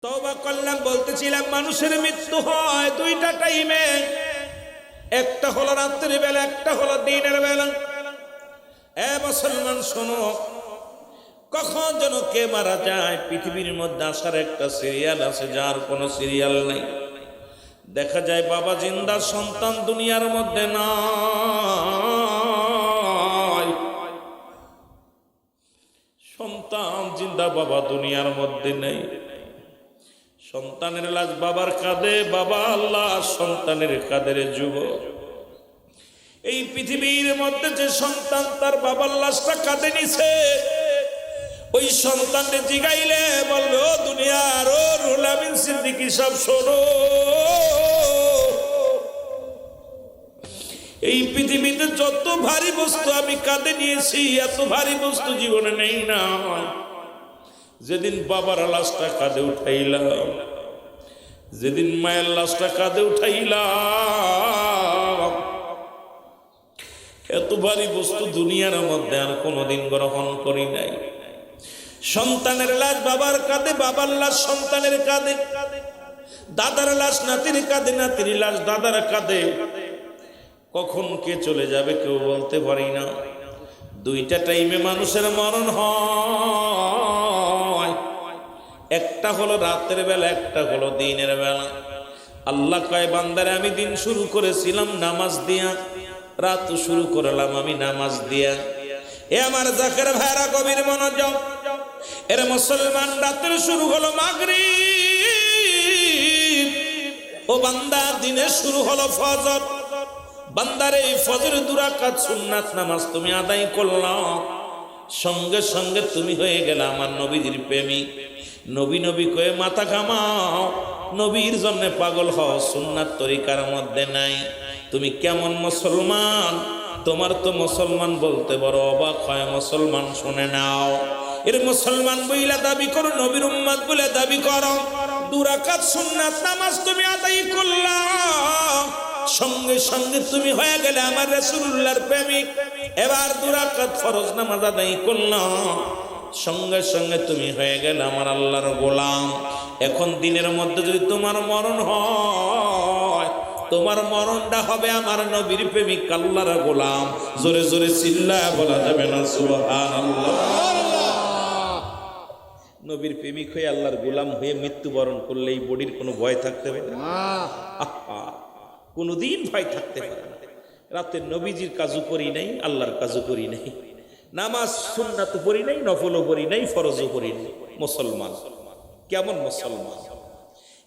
তওবা করলাম, বলতেছিলাম মানুষের মৃত্যু হয় দুইটা টাইমে, একটা হলো রাত্রির বেলা, একটা হলো দিনের বেলা। এ মুসলমান শোনো, কখন যেন কে মারা যায় পৃথিবীর মধ্যে আসার একটা সিরিয়াল আছে, যার কোনো সিরিয়াল নেই। দেখা যায় বাবা জিন্দা, সন্তান দুনিয়ার মধ্যে নাই। সন্তান জিন্দা, বাবা দুনিয়ার মধ্যে নেই। সন্তানের লাশ বাবার কাঁধে, বাবা আল্লাহ সন্তানের কাঁধের যুবক। এই পৃথিবীর মধ্যে যে সন্তান তার বাবার লাশটা কাঁধে নিছে, ওই সন্তানকে জিগাইলে বলবে, ও দুনিয়ার ও রুহুল আমিন সিদ্দিকী সব শোনো, এই পৃথিবীতে যত ভারী বস্তু আমি কাঁধে নিয়েছি, এত ভারী বস্তু জীবনে নেই না। যেদিন বাবার লাশটা কাঁধে উঠাইলাম, যেদিন মায়ের লাশটা কাঁধে উঠাইলাম, এত ভারী বস্তু দুনিয়ার মধ্যে আর কোনোদিন গ্রহণ করি নাই। সন্তানের লাশ বাবার কাঁধে, বাবার লাশ সন্তানের কাঁধে, দাদার লাশ নাতির কাঁধে, নাতির লাশ দাদার কাঁধে। কখন কে চলে যাবে কেউ বলতে পারি না। দুইটা টাইমে মানুষের মরণ হয়, একটা হলো রাতের বেলা, একটা হলো দিনের বেলা। আল্লাহ কয়, বান্দারে আমি দিন শুরু করেছিলাম নামাজ দিয়া, রাত শুরু করলাম আমি নামাজ দিয়া। এ আমার জাকের ভাইরা গভীর মনোযোগ, এর মুসলমান, রাতের শুরু হলো মাগরিব। ও বান্দা, দিনের শুরু হলো ফজর। বান্দারে এই ফজর 2 রাকাত সুন্নাত নামাজ তুমি আদায় করলাম, সঙ্গে সঙ্গে তুমি হয়ে গেলে আমার নবীর প্রেমিক। নবী নবী কয়ে মাথা ঘামাও, নবীর জন্য পাগল হও, সুন্নাত তরিকার মধ্যে নাই। তুমি কেমন মুসলমান? তোমার তো মুসলমান বলতে বড় অবাক হয়। মুসলমান শুনে নাও, এর মুসলমান বইলা দাবি করো, নবীর উম্মত বলে দাবি করো। 2 রাকাত সুন্নাত নামাজ তুমি আদায় করলাম, সঙ্গে সঙ্গে তুমি হয়ে গেলে আমার রাসূলুল্লাহর প্রেমিক। এবার 2 রাকাত ফরজ নামাজ আদায় করলাম, সঙ্গে সঙ্গে তুমি হয়ে গেলে আমার আল্লাহর গোলাম। এখন দিনের মধ্যে যদি তোমার মরণ হয়, তোমার মরণটা হবে আমার নবীর প্রেমিক, আল্লাহর গোলাম। জোরে জোরে চিল্লায়া বলা যাবে না সুবহানাল্লাহ? নবীর প্রেমিক হয়ে আল্লাহর গোলাম হয়ে মৃত্যুবরণ করলে এই বডির কোনো ভয় থাকতে পারে না, কোনোদিন ভয় থাকতে পারে না। রাতে নবীজির কাজও করি নাই, আল্লাহর কাজও করি নাই, নামাজ সুন্নাত পড়ি নাই, নফলও পড়ি নাই, ফরজও পড়ি নাই। মুসলমান কেমন মুসলমান?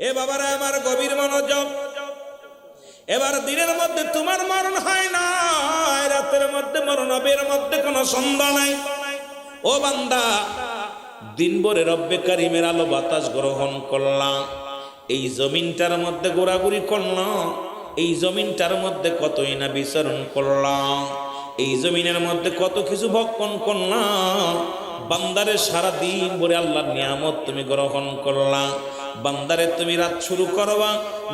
এ বাবারা আমার গভীর মনোযোগ, এবার দিনের মধ্যে তোমার মরণ হয় না, রাতের মধ্যে মরণ হবে, এর মধ্যে কোনো সন্দেহ নাই। ও বান্দা, দিন ভরে রব্বে কারিমের আলো বাতাস গ্রহণ করলাম, এই জমিনটার মধ্যে ঘোরাঘুরি করলাম, এই জমিনটার মধ্যে কতই না বিচরণ করলাম, এই জমিনের মধ্যে কত কিছু ভক্ষণ করলাম। বান্দারে সারা দিন ভরে আল্লাহর নিয়ামত তুমি গ্রহণ করলা। বান্দারে তুমি রাত শুরু করবা,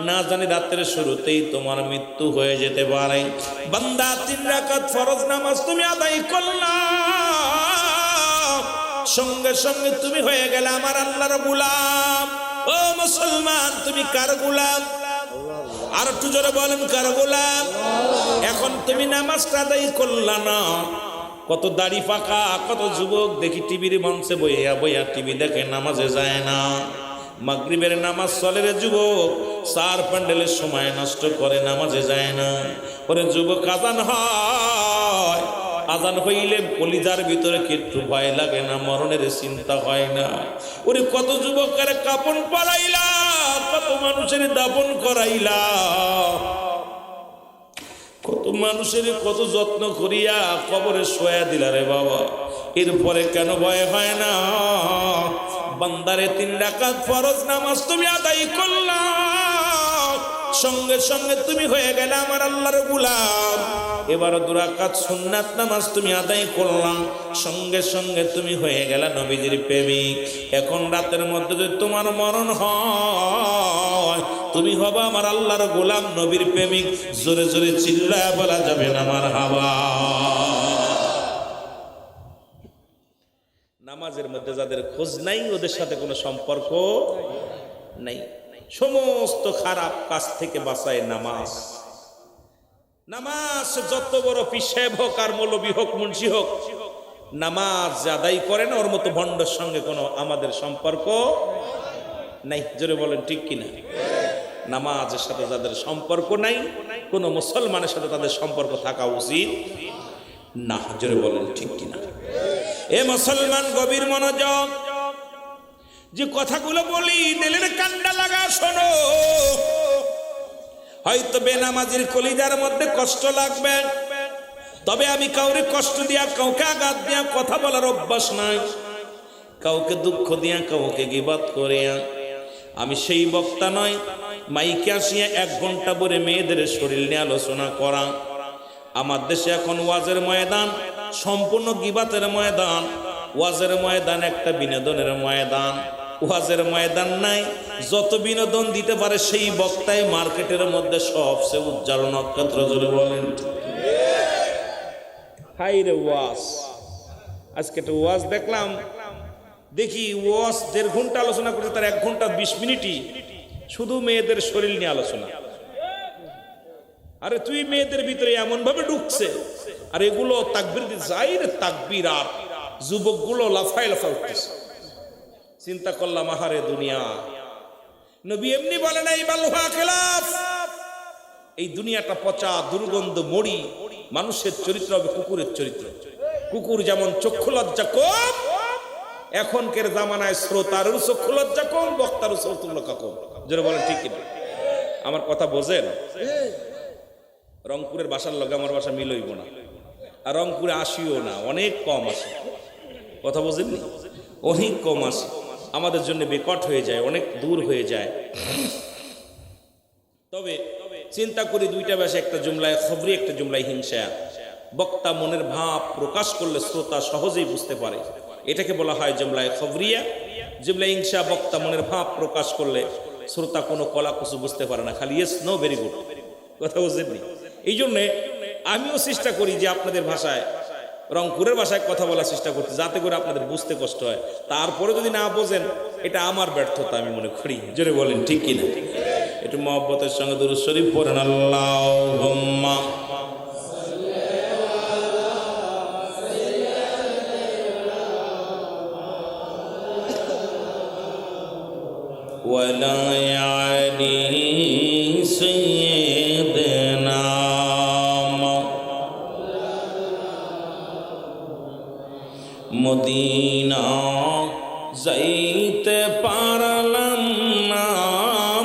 না জানি রাতের শুরুতেই তোমার মৃত্যু হয়ে যেতে পারে। বান্দা 3 রাকাত ফরজ নামাজ তুমি আদায় করলা, সঙ্গে সঙ্গে তুমি হয়ে গেলে আমার আল্লাহর গোলাম। ও মুসলমান, তুমি কার গোলাম? আর একটু জোরে বলেন, কার গোলাম? এখন তুমি নামাজটা আদায় করলা না। কত দাড়ি পাকা, কত যুবক দেখি টিভির মঞ্চে বইয়া বইয়া টিভি দেখে, নামাজে যায় না। মাগরিবের নামাজ চলে রে যুবক, 4 প্যান্ডেলের সময় নষ্ট করে, নামাজে যায় না। ওরে যুবক, আজান হয়, আজান হইলে কলিজার ভিতরে একটু ভয় লাগে না, মরণের চিন্তা হয় না। ওরে কত যুবকের কাপন পরাইলা, কত মানুষের দাপন করাইলা, কত মানুষের কত যত্ন করিয়া কবরে শোয়া দিলা রে বাবা, এরপরে কেন ভয় হয় না? বান্দারে 3 রাকাত ফরজ নামাজ তুমি আদায় করলা, সঙ্গে সঙ্গে তুমি হয়ে গেলে আমার আল্লাহর গোলাম। এবার 2 রাকাত সুন্নাত নামাজ তুমি আদায় করলাম, সঙ্গে সঙ্গে তুমি হয়ে গেলে নবীজির প্রেমিক। এখন রাতের মধ্যে যদি তোমার মরণ হয়, তুমি হবা আমার আল্লাহর গোলাম, নবীর প্রেমিক। জোরে জোরে চিল্লায়া বলা যাবে না মারহাবা? নামাজের মধ্যে যাদের খোঁজ নাই, ওদের সাথে কোনো সম্পর্ক নাই। সমস্ত খারাপ কাজ থেকে বাঁচায় নামাজ। নামাজ যত বড় পীর সাহেব হোক আর মৌলবী হোক মুন্সি হোক, নামাজ আদায় করে না, ওর মতো ভণ্ডের সঙ্গে কোনো আমাদের সম্পর্ক নাই। জোরে বলেন ঠিক কিনা? নামাজের সাথে যাদের সম্পর্ক নাই, কোন মুসলমানের সাথে তাদের সম্পর্ক থাকা উচিত না। জোরে বলেন ঠিক কিনা? এ মুসলমান গভীর মনোযোগ, যে কথাগুলো বলি দিলের কান্ডা লাগা শোনো। হয়তো বেনামাজির কলিজার মধ্যে কষ্ট লাগবে, তবে আমি কাউকে কষ্ট দিয়া, কাউকে আঘাত দিয়া কথা বলার অভ্যাস নাই, কাউকে দুঃখ দিয়া, কাউকে গীবত করিয়া আমি সেই বক্তা নয়। মাইকে আসিয়া 1 ঘন্টা পরে মেয়েদের শরীর নিয়ে আলোচনা করা। আমার দেশে এখন ওয়াজের ময়দান সম্পূর্ণ গীবাতের ময়দান। ওয়াজের ময়দান একটা বিনোদনের ময়দান। ওয়াজের ময়দান নাই, যত বিনোদন দিতে পারে সেই বক্তাই মার্কেটের মধ্যে সবচেয়ে উজ্জ্বল নক্ষত্র। জোরে বলেন হাই রে ওয়াজ। আজকে একটা ওয়াজ দেখলাম, দেখি ওয়াজ 1.5 ঘন্টা আলোচনা করতে, তার 1 ঘন্টা 20 মিনিটই শুধু মেয়েদের শরীর নিয়ে আলোচনা। আরে তুই মেয়েদের ভিতরে এমন ভাবে ঢুকছে, আর এগুলো তাকবীর যাই রে তাকবীর, আর যুবকগুলো লাফাই লাফাই উঠতেছে। চিন্তা করলাম আহারে দুনিয়া, নবী এমনি বলে নাই বালুহা খেলাফ। এই দুনিয়াটা পচা দুর্গন্ধ মরি, মানুষের চরিত্র হবে কুকুরের চরিত্র। কুকুর যেমন চক্ষু লজ্জা কম, এখনকার জামানায় শ্রোতারও চক্ষু লজ্জা কম, বক্তারও চক্ষু লজ্জা কম। যারা বলেন ঠিক কিনা? আমার কথা বোঝেন? রংপুরের বাসার লগে আমার বাসা মিলইব না, আর রংপুরে আসিও না, অনেক কম আসে। কথা বোঝেননি? অনেক কম আসে, আমাদের জন্য বিকট হয়ে যায়, অনেক দূর হয়ে যায়। তবে চিন্তা করি, 2টা ভাষা, একটা জুমলায় খবরি, একটা জুমলায় হিংসা। বক্তা মনের ভাব প্রকাশ করলে শ্রোতা সহজেই বুঝতে পারে, এটাকে বলা হয় জুমলায় খবরিয়া। জুমলায় হিংসা, বক্তা মনের ভাব প্রকাশ করলে শ্রোতা কোনো কলাকুচু বুঝতে পারে না, খালি ইয়েস নো ভেরি গুড। কথা বুঝলেননি? এই জন্যে আমিও চেষ্টা করি যে আপনাদের ভাষায়, রংপুরের ভাষায় কথা বলার চেষ্টা করতে, যাতে করে আপনাদের বুঝতে কষ্ট হয়। তারপরে যদি না বোঝেন, এটা আমার ব্যর্থতা আমি মনে করি। জোরে বলেন ঠিক কিনা? একটু মহব্বতের সঙ্গে দুরূদ শরীফ পড়েন। আল্লাহুম্মা ওয়ালা আলি সাইয়্যিদিনা মদিনা যাইতে পারলাম না,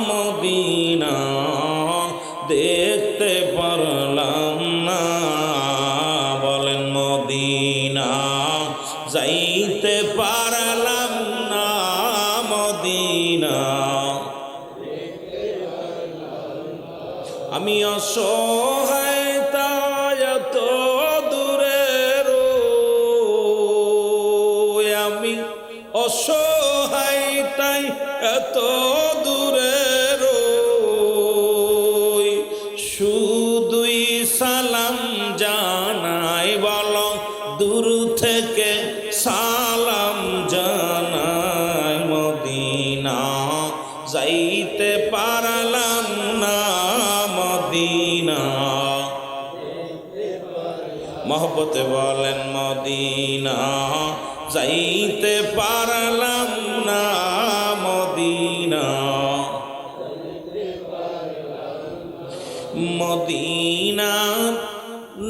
মদিনা দেখতে পারলাম না। বলেন মদিনা যাইতে পারলাম না, মদিনা আমি অসহায় তাই এত দূরের, আমি অসহায় তাই এত দূরের, শুধুই সালাম জানাই। বলো দূর থেকে সালাম জানাই, মদিনা যাইতে পারলাম না, মদিনা। মহব্বতে বলেন মদিনা যাইতে পারলাম না, মদিনা। মদিনা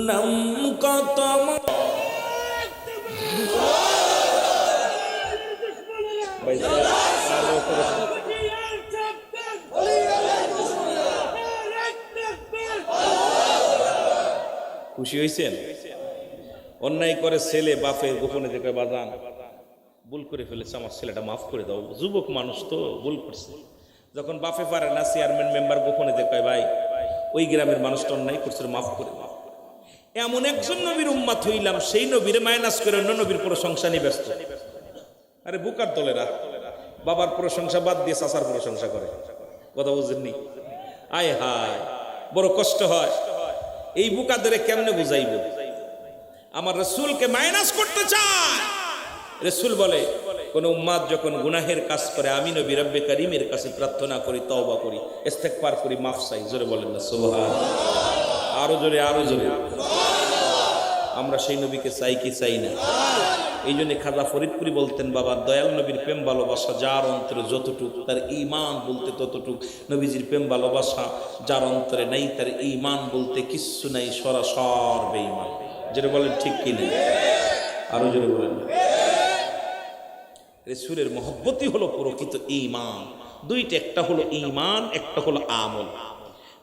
নাম কত খুশি হয়েছেন? অন্যায় করে ছেলে বাপের গোপনে দেখে বাজান ভুল করে ফেলেছে, আমার ছেলেটা মাফ করে দাও। যুবক মানুষ তো ভুল করছে। যখন বাপে পারে না, চেয়ারম্যান মেম্বার গোপনে দেখে ভাই ওই গ্রামের মানুষটা অন্যায় করছে, মাফ করে দাও। এমন একজন নবীর উম্মাত হইলাম, সেই নবীরে মাইনাস করে অন্য নবীর প্রশংসা নিয়ে ব্যস্ত। আরে বুকার দলেরা বাবার প্রশংসা বাদ দিয়ে চাচার প্রশংসা করে। কথা বুঝেননি? আয় হায়, বড় কষ্ট হয়। এই বুকাদের কেমনে বুঝাইব? আমার রাসূলকে মাইনাস করতে চায়। রাসূল বলে কোন উম্মাত যখন গুনাহের কাজ করে আমি নবী রব্বে করিমের কাছে প্রার্থনা করি, তওবা করি, ইস্তেগফার করি, মাফ চাই। জোরে বলেন না সুবহানাল্লাহ। আরো জোরে, আরো জোরে। আমরা সেই নবীকে চাই কি চাই না? এই জন্য খাজা ফরিদপুরি বলতেন, বাবা দয়াল নবীর প্রেম ভালোবাসা যার অন্তরে যতটুক তার ঈমান বলতে ততটুক, নবীজির প্রেম ভালোবাসা যার অন্তরে নাই তার ঈমান বলতে কিচ্ছু নাই, সরাসর বেঈমান। যেটা বলেন ঠিক কি না? আরো জোরে বলেন। রাসূলের মহব্বতই হলো প্রকৃত ঈমান। দুইটা, একটা হলো ঈমান, একটা হলো আমল।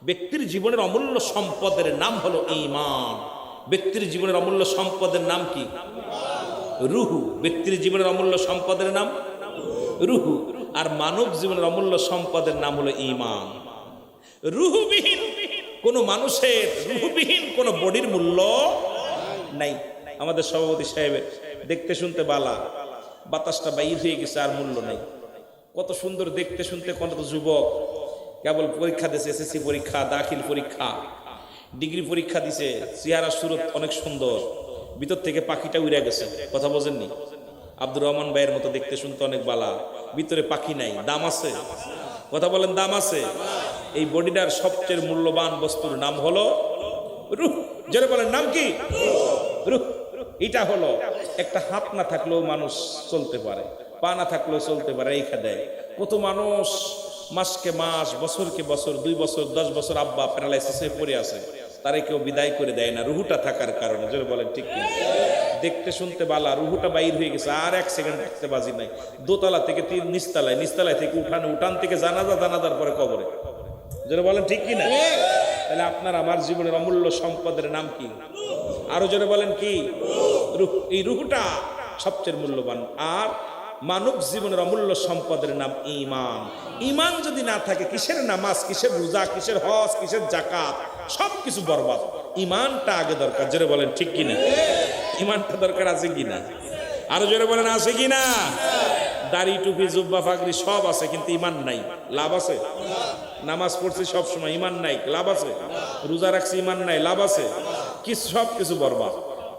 ব্যক্তির জীবনের অমূল্য সম্পদের নাম হলো ঈমান। ব্যক্তির জীবনের অমূল্য সম্পদের নাম কি? রুহু। ব্যক্তির জীবনের অমূল্য সম্পদের নাম রুহু। আর মানব জীবনের অমূল্য সম্পদের নাম হলো ঈমান। রুহুবিহীন কোন মানুষের, রুহুবিহীন কোন বডির মূল্য নাই। আমাদের সভাপতি সাহেবের দেখতে শুনতে বালা, বাতাসটা বাইর হয়ে গেছে, আর মূল্য নাই। কত সুন্দর দেখতে শুনতে, কত যুবক কেবল পরীক্ষা দিয়েছে, এসএসসি পরীক্ষা, দাখিল পরীক্ষা, ডিগ্রি পরীক্ষা দিছে, চেহারা সুরত অনেক সুন্দর, ভিতর থেকে পাখিটা উড়ে গেছে। কথা বোঝেননি? আব্দুর রহমান ভাইয়ের মতো দেখতে শুনতে অনেক বালা, ভিতরে পাখি নাই। দাম আছে? কথা বলেন, দাম আছে? এই বডিটার সবচেয়ে মূল্যবান বস্তুর নাম হলো রূহ। যারা বলেন নাম কি? রূহ। এটা হলো, একটা হাত না থাকলেও মানুষ চলতে পারে, পা না থাকলেও চলতে পারে, রেখা দেয়। কত মানুষ মাসকে মাস, বছরকে বছর, 2 বছর 10 বছর আব্বা প্যারালাইসিসে পড়ে আছে, তারে কেউ বিদায় করে দেয় না রুহুটা থাকার কারণে। জোরে বলেন ঠিক কি? দেখতে শুনতে বালা, রুহুটা বাইর হয়ে গেছে, আর 1 সেকেন্ড থাকতে বাজি নাই। দোতলা থেকে নিচতলায়, নিচতলায় থেকে উঠানে, উঠান থেকে জানাজা, জানাজার পরে কবরে। জোরে বলেন ঠিক কি না? তাহলে আপনার আমার জীবনের অমূল্য সম্পদের নাম কি? আরো জোরে বলেন কি? রূহ। এই রুহুটা সবচেয়ে মূল্যবান। আর মানব জীবনের অমূল্য সম্পদের নাম ঈমান। ঈমান যদি না থাকে, কিসের নামাজ, কিসের রোজা, কিসের হজ, কিসের যাকাত, সবকিছু বরবাদ। ঈমানটা আগে দরকার। জোরে বলেন ঠিক কিনা? ঈমানটা দরকার আছে কিনা? আরো জোরে বলেন আছে কিনা? দাড়ি, টুপি, জুব্বা, পাগড়ি সব আছে, কিন্তু ঈমান নাই, লাভ আছে? নামাজ পড়ছি সব সময়, ঈমান নাই, লাভ আছে? রোজা রাখছি, ঈমান নাই, লাভ আছে? কি সব কিছু বরবাদ।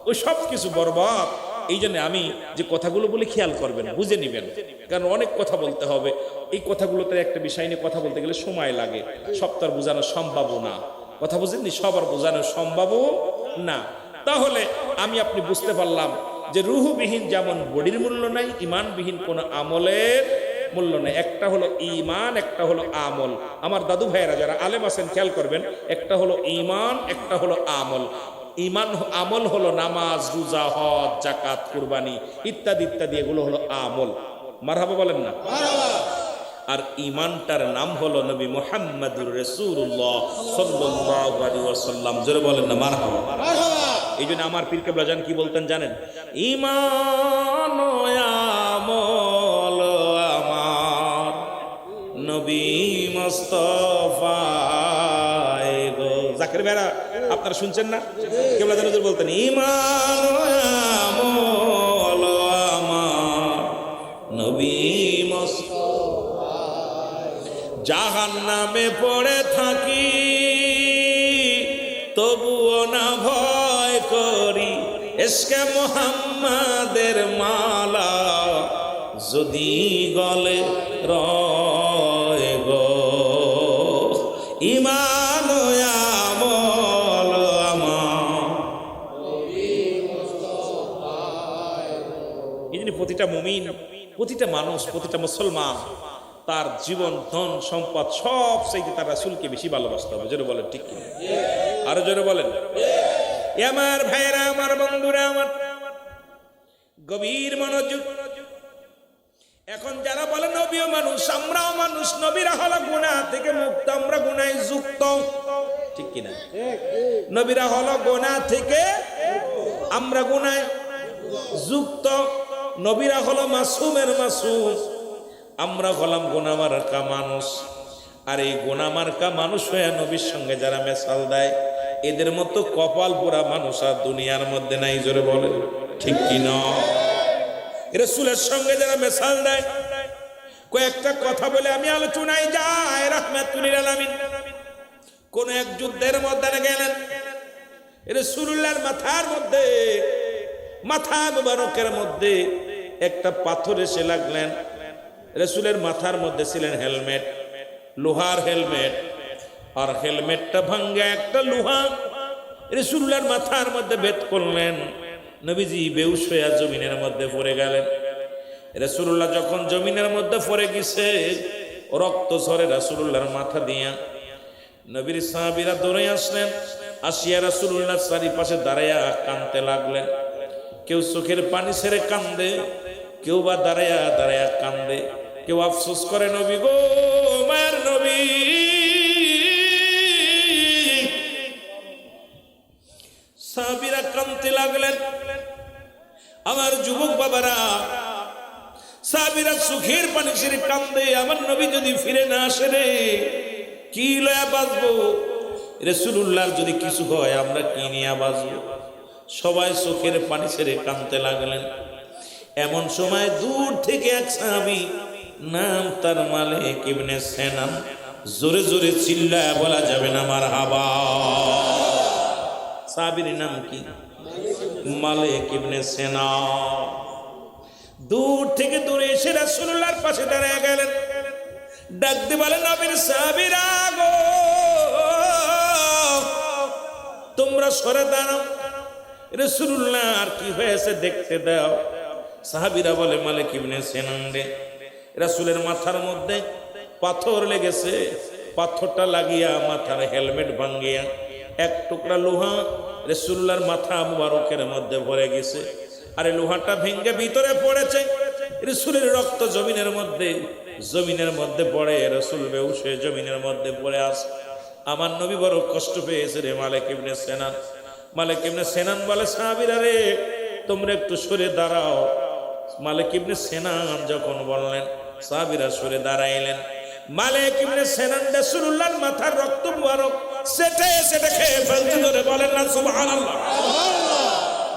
ওই সব কিছু বরবাদ। এই জন্য আমি যে কথাগুলো বলি খেয়াল করবেন, বুঝে নিবেন, কারণ অনেক কথা বলতে হবে। এই কথাগুলোতে একটা বিষয় নিয়ে কথা বলতে গেলে সময় লাগে, সব তার বোঝানো সম্ভব না। কথা বুঝেননি? সবার বোঝানো সম্ভব না। তাহলে আমি আপনি বুঝতে পারলাম যে রুহুবিহীন যেমন বডির মূল্য নাই, ঈমানবিহীন কোন আমলের মূল্য নাই। একটা হলো ঈমান, একটা হলো আমল। আমার দাদু ভাইয়েরা যারা আলেম আছেন খেয়াল করবেন, একটা হলো ঈমান, একটা হলো আমল। ঈমান, আমল হলো নামাজ, রোজা, হজ, যাকাত, কুরবানি ইত্যাদি ইত্যাদি, এগুলো হলো আমল। মারহাবা বলেন না? আর ঈমানটার নাম হলো নবী মুহাম্মদুর রাসূলুল্লাহ সাল্লাল্লাহু আলাইহি ওয়াসাল্লাম। জোরে বলেন না মারহাবা? এই জন্য আমার পীর কেবলা জান কি বলতেন জানেন? ঈমান ও আমল আমার নবী মুস্তাফায়ে গো। জাকির ভাইরা আপনারা শুনছেন না? কেবলা জান হুজুর বলতেন ঈমান ও আমল আমার নবী মুস্তাফায়ে। জাহান্নামে পড়ে থাকি তবুও না ভয় করি, ইশকে মুহাম্মাদের মালা যদি গলে রয় গো। ঈমান ও আমল আমার নবী মুস্তাফায়ে। এই জন্য প্রতিটা মুমিন, প্রতিটা মানুষ, প্রতিটা মুসলমান তার জীবন, ধন, সম্পদ সব চাইতে তার রাসূলকে বেশি ভালোবাসতে হবে। জোরে বলেন ঠিক কি? আরো জোরে বলেন। আমার ভাইরা, আমার বন্ধুরা, আমার গভীর মনোযোগ। এখন যারা বলে নবীও মানুষ, আমরাও মানুষ, নবীরা হলো গুনাহ থেকে মুক্ত, আমরা গুনাহে যুক্ত, ঠিক কিনা? নবীরা হলো গুনাহ থেকে, আমরা গুনাহে যুক্ত। নবীরা হলো মাসুমের মাসুম, আমরা হলাম গুনাহ মার্কা মানুষ। আর এই গুনাহ মার্কা মানুষ হয়ে নবীর সঙ্গে যারা মেশাল দেয়, এদের মতো কপাল পোড়া মানুষ আর দুনিয়ার মধ্যে নাই। জোরে বলে ঠিক কি না? রাসূলের সঙ্গে যারা মেশাল দেয়, কয়েকটা কথা বলে আমি আলোচনায় যাই। রাহমাতুল আলামিন কোন এক যুদ্ধের মধ্যে গেলেন, রাসূলুল্লাহর মাথার মধ্যে, মাথা মুবারকের মধ্যে একটা পাথর এসে লাগলেন। রাসূলের মাথার মধ্যে ছিলেন হেলমেট, লোহার হেলমেট, আর হেলমেটটা ভাঙ্গা একটা লোহা রাসূলুল্লাহর মাথার মধ্যে ভেদ করলেন। নবীজি বেহুশ হয়ে জমিনের মধ্যে পড়ে গেলেন। রাসূলুল্লাহ যখন জমিনের মধ্যে পড়ে গেছে, রক্ত ঝরে রাসূলুল্লাহর মাথা দিয়া। নবীর সাহাবীরা দৌড়ে আসলেন, আসিয়া রাসূলুল্লাহর চারিপাশে দাঁড়াইয়া কাঁদতে লাগলেন। কেউ চোখের পানি ছেড়ে কান্দে, কেউ বা দাঁড়াইয়া দাঁড়াইয়া কান্দে, কেউ আফসোস করে, নবী গো, মায়ের নবী। সাহাবীরা কাঁদতে লাগলেন। আমার যুবক বাবারা, সাহাবীরা চোখের পানি ছেড়ে কান্দে, আমার নবী যদি ফিরে না আসে রে, কি লয়া বাঁচবো? রাসূলুল্লাহর যদি কিছু হয় আমরা কি নিয়ে বাঁচবো? সবাই চোখের পানি ছেড়ে কাঁদতে লাগলেন। এমন সময় দূর থেকে এক সাহাবী, নাম তার মালিক ইবনে সিনান, জোরে জোরে চিল্লায় বলা যাবে না মারহাবা। সাহাবীর নাম কি? মালিক ইবনে সিনান। দূর থেকে দূরে এসে রাসূলুল্লাহর পাশে দাঁড়িয়ে গেলেন। ডাক দিয়ে বলেন, নবীর সাহাবীরা গো, তোমরা সরে দাঁড়াও, রাসূলুল্লাহ আর কি হয়েছে দেখতে দাও। সাহাবীরা বলে, মালিক ইবনে সিনান রে, রাসূলের মাথার মধ্যে পাথর লেগেছে, পাথরটা লাগিয়া মাথার হেলমেট ভাঙ্গিয়া এক টুকরা লোহা রাসূলুল্লাহর মাথা মুবারকের মধ্যে ভরে গেছে। আরে লোহাটা ভেঙে ভিতরে পড়েছে, রাসূলের রক্ত জমিনের মধ্যে পড়ে, রাসূল বেহুশ হয়ে জমিনের মধ্যে পড়ে আছে। আমার নবী বড় কষ্ট পেয়েছে রে মালিক ইবনে সিনান। মালিক ইবনে সিনান বলে, সাহাবীরা রে, তোমরা একটু সরে দাঁড়াও। মালিক ইবনে সিনান যখন বললেন, সাহাবীরা সরে দাঁড়াইলেন। মালিক ইবনে সিনান রাসূলুল্লাহর মাথার রক্ত মুবারক সেটে সেটে খেয়ে ফেলতে ধরে বলেন না সুবহানাল্লাহ।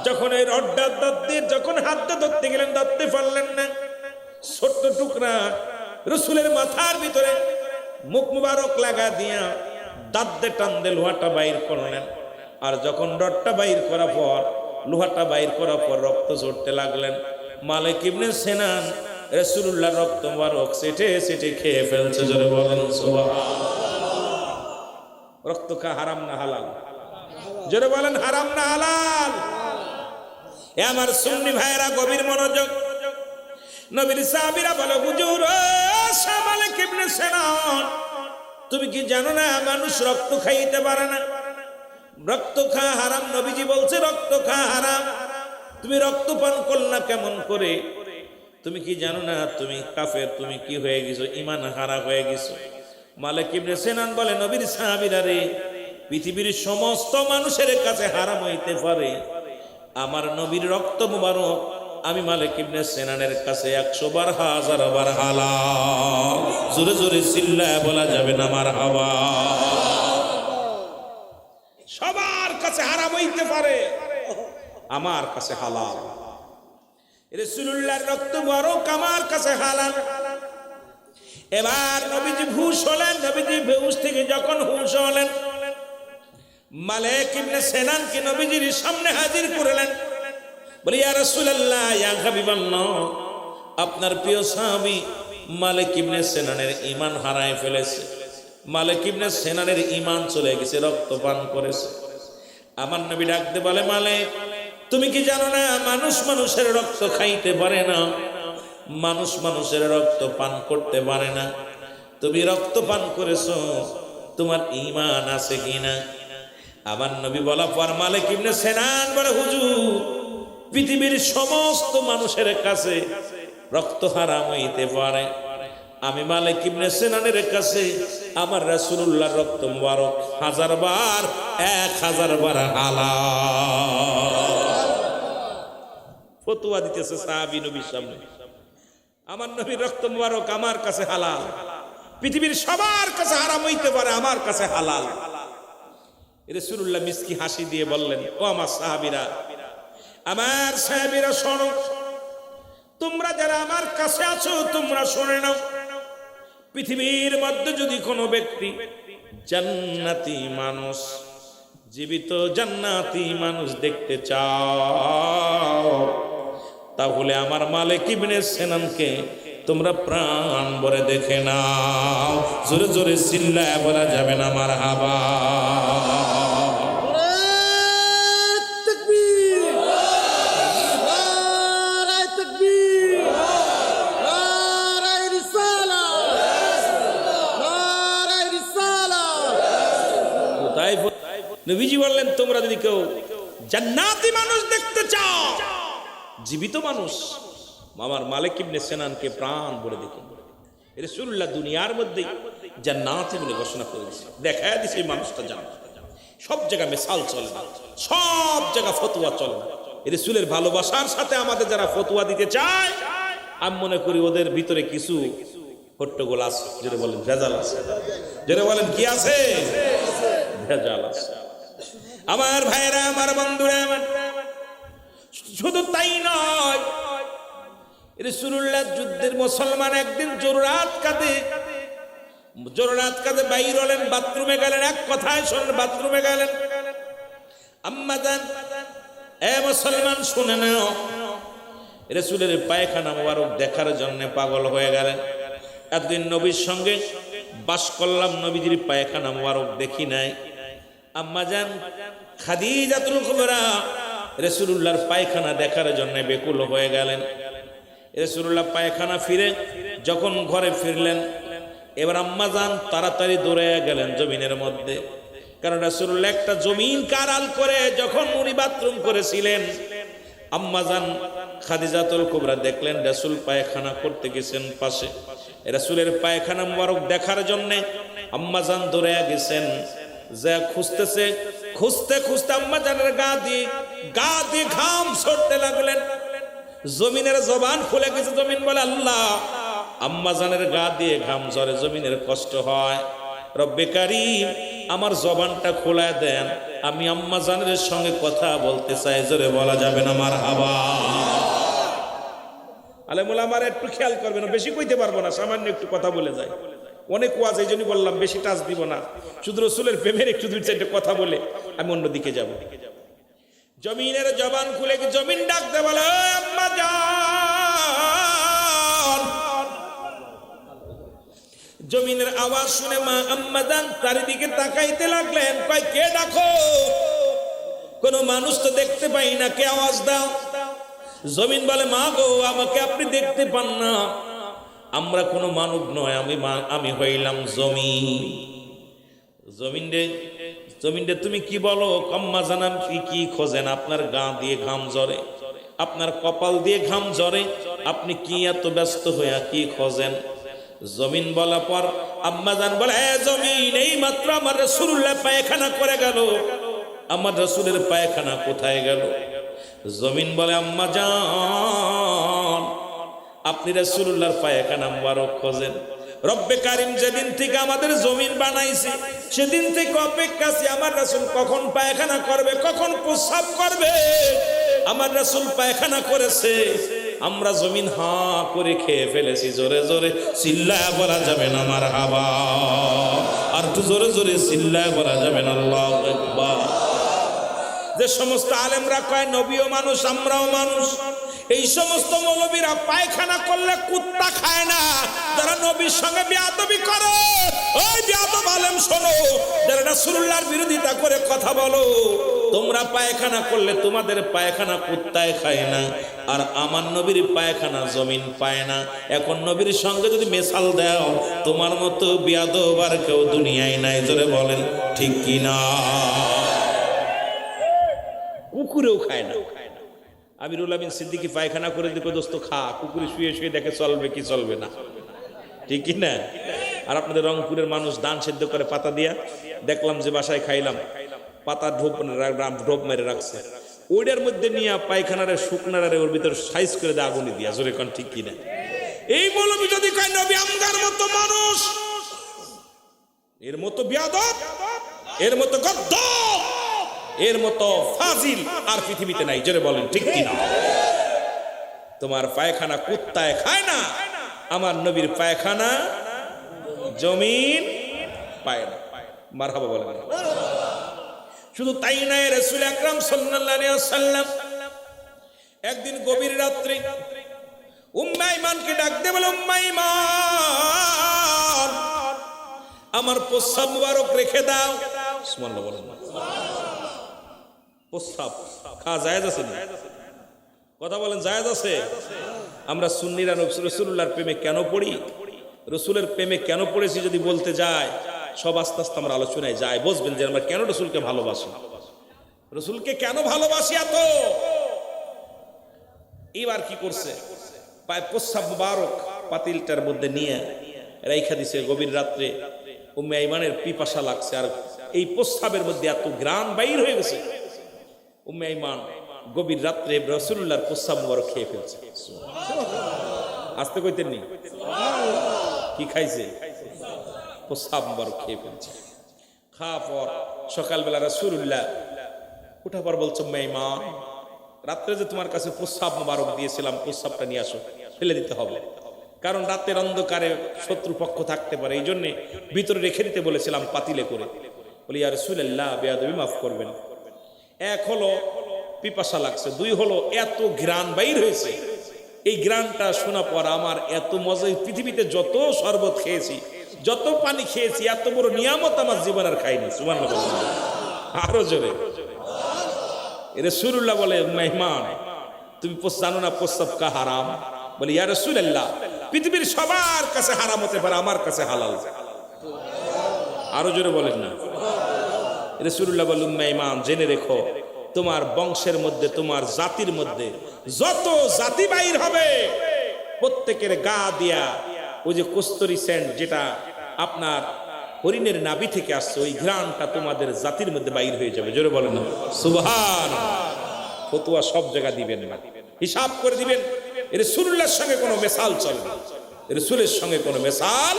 যখন এই রড্ডার দাঁত দিয়ে যখন হাতটা ধরতে গেলেন, ধরতে পারলেন না। ছোট্ট টুকরা রাসূলের মাথার ভিতরে মুখ মুবারক লাগা দিয়া দাঁত দিয়ে টান দিয়ে লোহাটা বাইর করলেন। আর যখন রডটা বাইর করার পর, লোহাটা বাইর করার পর রক্ত ঝরতে লাগলেন। মালিক ইবনে সিনান রাসূলুল্লাহর রক্ত মুবারক সেটে সেটে খেয়ে ফেলছে। জোরে বলেন সুবহানাল্লাহ। রক্ত খা হারাম না হালাল? জোরে বলেন হারাম না হালাল? এ আমার সুন্নি ভাইরা গভীর মনোযোগ। নবীর সাহাবীরা বলে, হুজুর মালিক ইবনে সিনান, তুমি কি জানো না মানুষ রক্ত খাইতে পারে না? রক্ত খাওয়া হারাম। নবীজি বলছে রক্ত খাওয়া হারাম, তুমি রক্ত পান করলা কেমন করে? তুমি কি জানো না তুমি কাফের, তুমি কি হয়ে গেছো? ঈমান হারা হয়ে গেছো। মালিক ইবনে সিনান বলে, নবীর সাহাবীরা রে, পৃথিবীর সমস্ত মানুষের কাছে হারাম হইতে পারে, আমার নবীর রক্ত মুবারক আমি মালিক ইবনে সিনানের কাছে 100 বার 1000 বার হালাল। জোরে জোরে চিল্লায় বলা যাবে না মারহাবা। সবার কাছে হারাম হইতে পারে, আমার কাছে হালাল। রাসূলুল্লাহর রক্ত মুবারক আমার কাছে হালাল। এবার নবীজি হুঁশ হলেন। নবীজি বেহুশ থেকে যখন হুঁশ হলেন, মালিক ইবনে সিনানকে নবীজির সামনে হাজির করলেন। বলি, ইয়া রাসূলুল্লাহ, ইয়া হাবিবাল্লাহ, আপনার প্রিয় সাহাবী মালিক ইবনে সিনানের ঈমান হারায় ফেলেছে। মালিক ইবনে সিনানের ঈমান চলে গেছে, রক্ত পান করেছে। আমার নবী ডাকতে বলে, মালিক, তুমি কি জানো না মানুষ মানুষের রক্ত খাইতে পারে না, মানুষ মানুষের রক্ত পান করতে পারে না। তুমি রক্ত পান করেছো, তোমার ঈমান আছে কিনা? আমার নবী বলা পর মালিক ইবনে সিনান বলে, হুজুর, পৃথিবীর সমস্ত মানুষের কাছে রক্ত হারাম হইতে পারে, আমি মালিক ইবনে সিনানের কাছে আমার রাসূলুল্লাহর রক্ত মুবারক 1000 বার 1000 বার হালাল। ফতোয়া দিতেছে সাহাবী নবীর সামনে, আমার নবীর রক্ত মুবারক আমার কাছে হালাল, পৃথিবীর সবার কাছে হারাম হইতে পারে, আমার কাছে হালাল। রাসূলুল্লাহ মিষ্টি হাসি দিয়ে বললেন, ও আমার সাহাবীরা, আমার সাহাবীরা শোনো, তোমরা যারা আমার কাছে আছো তোমরা শুনে নাও। পৃথিবীর মধ্যে যদি কোনো ব্যক্তি জান্নাতি মানুষ, জীবিত জান্নাতি মানুষ দেখতে চাও, তাহলে আমার মালিক ইবনে সিনানকে তোমরা প্রাণ ভরে দেখে নাও। জোরে জোরে চিল্লায় বলা যাবে না মারহাবা। নবীজি বললেন তোমরা যদি কেউ জান্নাতি মানুষ দেখতে চাও, জীবিত মানুষ, আমার মালিক ইবনে সিনানকে প্রাণ ভরে দেখুন। রাসূলুল্লাহ দুনিয়ার মধ্যে জান্নাতি বলে ঘোষণা করে দিয়েছে, দেখায় দিয়েছে এই মানুষটা জান্নাত। সব জায়গায় মিসাল চলে না, সব জায়গায় ফতোয়া চলে না। রাসূলের ভালোবাসার সাথে আমাদের যারা ফতোয়া দিতে চায়, আমি মনে করি ওদের ভিতরে কিছু হট্টগোল আছে। যেটা বলেন ভেজাল আছে, যেটা বলেন কি আছে, ভেজাল আছে। আমার ভাইরা, আমার বন্ধুরা, শুধু তাই নয়, রাসূলুল্লাহ যুদ্ধের মুসলমান একদিন জোররাত কাঁদে বাইর হলেন, বাথরুমে গেলেন। এক কথায় শোনেন, বাথরুমে গেলেন। আম্মা জান, এ মুসলমান শুনে নাও, রাসূলের পায়খানা মোবারক দেখার জন্য পাগল হয়ে গেলেন। একদিন নবীর সঙ্গে বাস করলাম, নবীজির পায়খানা মোবারক দেখি নাই। আম্মা জান খাদিজাতুল কুবরা রাসূলুল্লাহর পায়খানা দেখার জন্য বেকুল হয়ে গেলেন। রাসূলুল্লাহ পায়খানা ফিরে যখন ঘরে ফিরলেন, এবার আম্মা জান তাড়াতাড়ি দৌড়ে গেলেন জমিনের মধ্যে। কারণ রাসূলুল্লাহ একটা জমিন কারাল করে যখন উনি বাথরুম করেছিলেন, আম্মা জান খাদিজাতুল কুবরা দেখলেন রাসূল পায়খানা করতে গেছেন পাশে। রাসূলের পায়খানা মোবারক দেখার জন্য আম্মা জান দৌড়ে গেছেন। যা খুঁজতেছে, খুঁজতে খুঁজতে আম্মা জানের গা দিয়ে ঘাম ছড়তে লাগলেন। জমিনের জবান খুলে গেছে। জমিন বলে আল্লাহ, আম্মা জানের গা দিয়ে ঘাম ঝরে, জমিনের কষ্ট হয়। রব্বে কারীম, আমার জবানটা খোলা দেন, আমি আম্মা জানের সঙ্গে কথা বলতে চাই। জোরে বলা যাবে না মারহাবা। আলেমুল আমার একটু খেয়াল করবেন, বেশি কইতে পারবো না, সামান্য একটু কথা বলে যায়। অনেক ওয়াজ, এই জন্য বললাম বেশি টাচ দিব না, শুধু রাসূলের প্রেমের একটু দুই চারটে কথা বলে আমি অন্যদিকে যাব। জমিনের জবান খুলে জমিন ডাকতে বলে, আম্মা জান। জমিনের আওয়াজ শুনে মা আম্মা জান চারিদিকে তাকাইতে লাগলেন, কয় কে ডাকো? কোনো মানুষ তো দেখতে পাই না, কে আওয়াজ দাও? জমিন বলে, মা গো, আমাকে আপনি দেখতে পান না, আমরা কোনো মানব নয়, আমি হইলাম জমিন। জমিন রে তুমি কি বলো? আম্মা জানান কি খোঁজেন? আপনার গা দিয়ে ঘাম ঝরে, আপনার কপাল দিয়ে ঘাম ঝরে, আপনি কি এত ব্যস্ত হইয়া কি খোঁজেন? জমিন বলা পর আম্মা জান বলে, এ জমিন, এই মাত্র আমার রাসূলুল্লাহ পায়খানা করে গেল, আমার রাসূলের পায়খানা কোথায় গেল? জমিন বলে, আম্মা জান, আপনি রাসূলুল্লাহর পায়খানা মোবারক খোঁজেন। রব্বে কারীম যেদিন থেকে আমাদের জমিন বানাইছে, সেদিন থেকে অপেক্ষা আছি আমার রাসূল কখন পায়খানা করবে, কখন প্রস্রাব করবে। আমার রাসূল পায়খানা করেছে, আমরা জমিন হা করে খেয়ে ফেলেছি। জোরে জোরে চিল্লায় বলা যাবে না মারহাবা। আর একটু জোরে জোরে চিল্লায় বলা যাবে না আল্লাহু আকবার। যে সমস্ত আলেমরা কয় নবীও মানুষ, আমরাও মানুষ, এই সমস্ত মৌলবীরা পায়খানা করলে কুত্তা খায় না। যারা নবীর সঙ্গে বেয়াদবি করে, ওই বেয়াদব আলেম শোনো, যারা রাসূলুল্লাহর বিরোধিতা করে কথা বলো, তোমরা পায়খানা করলে তোমাদের পায়খানা কুত্তায় খায় না, আর আমার নবীর পায়খানা জমিন পায় না। এখন নবীর সঙ্গে যদি মেশাল দাও, তোমার মতো বেয়াদব আর কেউ দুনিয়ায় নাই। জোরে বলেন ঠিক কি না? কুকুরেও খায় না। আমিরুল আমিন সিদ্দিকী পায়খানা করে দিবে, দোস্ত খা, কুকুরে শুয়ে শুয়ে দেখে চলবে কি চলবে না, ঠিক কি না? আর আপনাদের রংপুরের মানুষ ধান সেদ্ধ করে পাতা দিয়া, দেখলাম যে বাসায় খাইলাম, পাতা ঢোপ মেরে রাখছে, ওইটার মধ্যে নিয়ে পায়খানারে শুকনারে ওর ভিতর সাইজ করে দেয় আগুনে দিয়া। জোরে কোন ঠিক কি না? এই মৌলবী যদি কয় নবী আমগার মতো মানুষ, এর মতো বেয়াদব, এর মতো গদ্দার, এর মতো ফাজিল আর পৃথিবীতে নাই। জোরে বলেন ঠিক কি না? তোমার পায়খানা কুত্তায় খায় না, আমার নবীর পায়খানা জমিন পায় না। মারহাবা বলেন। শুধু তাই নয়, রাসূল আকরাম সাল্লাল্লাহু আলাইহি ওয়াসাল্লাম একদিন গভীর রাত্রে রাত্রি উম্মে আইমানকে ডাক দিয়ে বলে, উম্মে আইমান, আমার প্রস্রাব মুবারক রেখে দাও। সুবহানাল্লাহ বলেন না। প্রস্রাব খাওয়া জায়েজ আছে না? কথা বলেন, জায়েজ আছে? আমরা সুন্নিরা রাসূলুল্লাহর প্রেমে কেন পড়ি, রসুলের প্রেমে কেন পড়েছি যদি বলতে যায়, সব আস্তে আস্তে আমরা আলোচনায় যাই, বুঝবেন যে আমরা কেন রসুলকে ভালোবাসি, রসুলকে কেন ভালোবাসি এত। এবার কি করছে, পায় প্রস্রাব মুবারক পাতিলটার মধ্যে নিয়ে রাইখা দিছে। গভীর রাত্রে উম্মে আইমানের পিপাসা লাগছে, আর এই প্রস্রাবের মধ্যে এত ঘ্রাণ বাইর হয়ে গেছে, উম্মে আইমান গভীর রাত্রে রাসূলুল্লাহর প্রস্রাব মুবারক খেয়ে ফেলছে। আসতে কইতেন নি, কি খাইছে? প্রস্রাব মুবারক খেয়ে ফেলছে। খাওয়ার পর সকালবেলা রাসূলুল্লাহ উঠার পর বলছে, উম্মে আইমান, রাত্রে যে তোমার কাছে প্রস্রাব মুবারক দিয়েছিলাম, প্রস্রাবটা নিয়ে আসো, ফেলে দিতে হবে, কারণ রাতের অন্ধকারে শত্রুপক্ষ থাকতে পারে, এই জন্য ভিতরে রেখে দিতে বলেছিলাম পাতিলে করে। বলি, ইয়া রাসূলুল্লাহ, বেয়াদবি মাফ করবেন। এক হলো পিপাসা লাগছে, দুই হলো এত ঘ্রাণ বাইর হয়েছে। এই ঘ্রাণটা শোনা পর আমার এত মজা, পৃথিবীতে যত শরবত খেয়েছি, যত পানি খেয়েছি, এত বড় নিয়ামত আমার জীবন আর খাইনি। সুবহানাল্লাহ, আরো জোরে। রাসূলুল্লাহ বলে, মেহমান, তুমি জানো না প্রস্রাব কা হারাম? বলি, ইয়া রাসূলুল্লাহ, পৃথিবীর সবার কাছে হারাম হতে পারে, আমার কাছে হালাল। আরো জোরে বলেন না। রাসূলুল্লাহ বললেন, মেহমান, জেনে রেখো, তোমার বংশের মধ্যে, তোমার জাতির মধ্যে যত জাতি বাইর হবে, প্রত্যেকের গা দিয়া ওই যে কস্তুরী সেন্ট, যেটা আপনার হরিণের নাভি থেকে আসছে, ওই ঘ্রাণটা তোমাদের জাতির মধ্যে বাইর হয়ে যাবে। জোরে বলেন না সুবহানাল্লাহ। ফতোয়া সব জায়গা দিবেন না, হিসাব করে দিবেন। রাসূলুল্লাহর সঙ্গে কোনো মেসাল চলে না, রাসূলের সঙ্গে কোনো মেসাল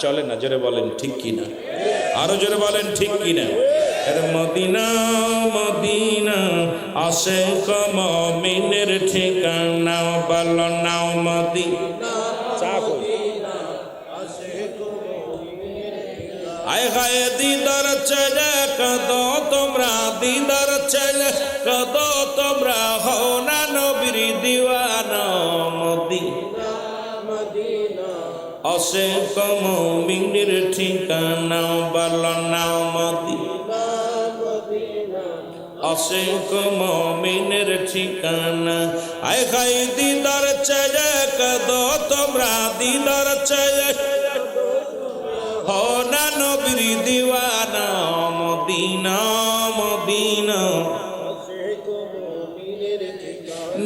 চলে না। জোরে বলেন ঠিক কিনা, আরো জোরে বলেন ঠিক কিনা। মদিনা মদিনা আশিক মুমিনের ঠিকানা, বলো না মদিনা। আয় হায় দিদার চলে কদো তোমরা, দিদার চলে কদো তোমরা, হও না নবীর দিওয়ানা। মদিনা মদিনা আশিক মুমিনের ঠিকানা, বলো না মদিনা মদিনা আশিক মুমিনের ঠিকানা। আয় হায় দিদার চলে কদো তোমরা, দিদার চলে হও না নবীর দিওয়ানা। মদিনা মদিনা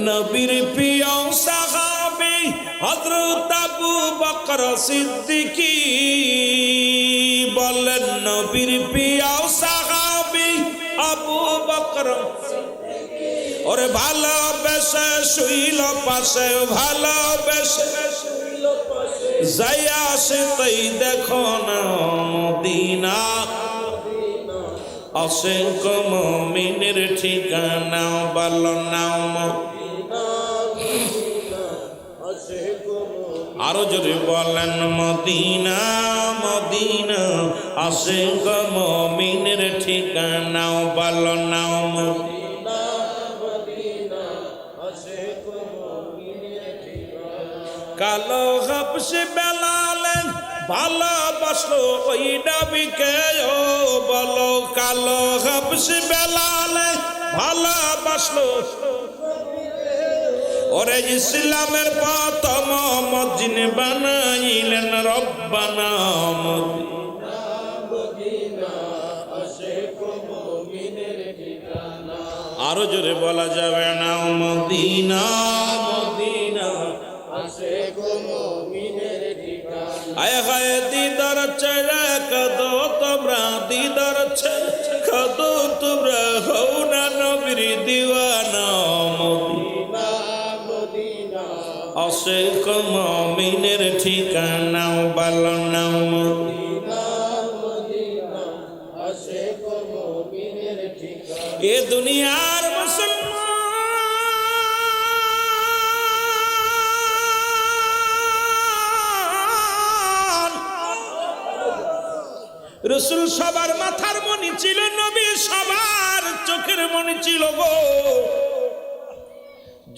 নবীর প্রিয় সাহাবী হযরত আবু বকর সিদ্দিকী, বলেন নবীর প্রিয় সাহাবী আবু বকর সিদ্দিকী, ওরে ভালোবেসে শুইল পাশে, ভালোবেসে শুইল পাশে, যাইয়া আসে তাই দেখো না মদিনা। আশিক মুমিনের ঠিকানা, বলো না মদিনা। আরো জোরে বলেন, মদিনা মদিনা আশিক মুমিনের ঠিকানা, বলো না মদিনা মদিনা আশিক মুমিনের ঠিকানা। কালো হাবশি বেলালে ভালোবাসলো ওই নবীকে, ও বলো, কালো হাবশি বেলালে ভালোবাসলো, ওরে ইসলামের প্রথম মুয়াজ্জিন বানাইলেন রব্বানা। মদিনা মদিনা আশিক মুমিনের ঠিকানা, আরো জোরে বলা যাবে না মদিনা মদিনা আশিক মুমিনের ঠিকানা। আয় হায় দিদার চলে কদো তোমরা, দিদার চলে কদো তোমরা, হও না নবীর দিওয়ানা। মদিনা মদিনা আশিক মুমিনের ঠিকানা, বলো না মদিনা মদিনা আশিক মুমিনের ঠিকানা। এ দুনিয়ার মুসলমান রাসূল সবার মাথার মণি ছিল, নবী সবার চোখের মণি ছিল গো।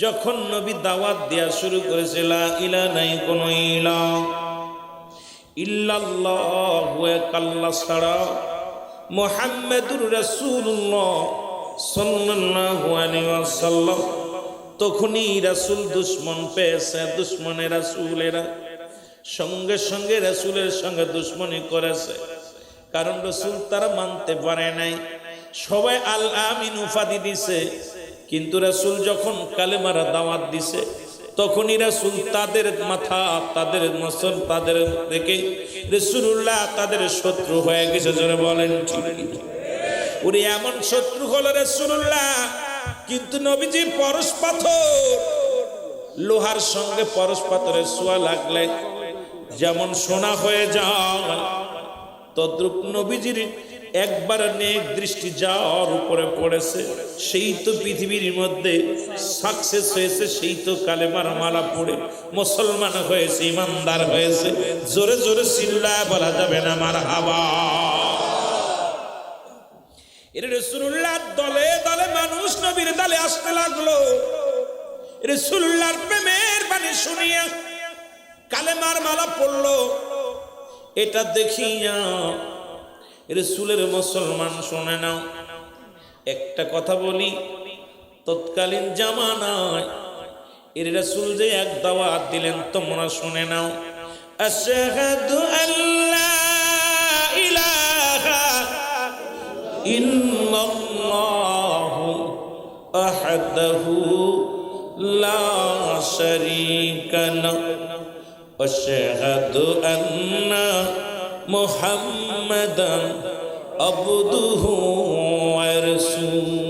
যখন নবী দাওয়াত দেয়া শুরু করেছে লা ইলাহা নাই কোনো ইলাহ ইল্লাল্লাহু এক আল্লাহ ছাড়া, মুহাম্মাদুর রাসূলুল্লাহ সাল্লাল্লাহু আলাইহি ওয়াসাল্লাম, তখনই রাসূল দুশমন পেয়েছে। দুশমনে রাসূলেরা সঙ্গে সঙ্গে রাসূলের সঙ্গে দুশমনি করেছে, কারণ রাসূল তারা মানতে পারে নাই। সবাই আল আমিন উপাধি দিছে, কিন্তু রাসূল যখন কালেমার দাওয়াত দিছে তখনই রাসূল তাদের মাথা, তাদের মসল, তাদের দেখে রাসূলুল্লাহ তাদের শত্রু হয়ে গেছে। জোরে বলেন ঠিক? ওরে এমন শত্রু হলো রাসূলুল্লাহ, কিন্তু নবীজি পরশ পাথর, লোহার সঙ্গে পরশ পাথরের ছোঁয়া লাগলে যেমন সোনা হয়ে যায়, তদ্রূপ নবীজির একবার নেক দৃষ্টি যার উপরে পড়েছে, সেই তো পৃথিবীর মধ্যে সাকসেস হয়েছে, সেই তো কালেমার মালা পড়ে মুসলমান হয়েছে, ইমানদার হয়েছে। জোরে জোরে চিল্লায় বলা যাবে না মারহাবা। এর রাসূলুল্লাহ দলে দলে মানুষ নবীর দলে আসতে লাগলো। রাসূলুল্লাহর প্রেমের বাণী শুনিয়া কালেমার মালা পড়লো। এটা দেখিয়া রাসূলের মুসলমান শুনে নাও। একটা কথা বলি, তৎকালীন জামানায় এর রাসূল যে এক দাওয়াত দিলেন তোমরা শুনে নাও, আশহাদু আল্লা ইলাহা ইল্লাল্লাহু আহাদাহু লা শারীকা লাহু আশহাদু আন্না মুহাম্মাদান আবদুহু ওয়া রাসূলুহু।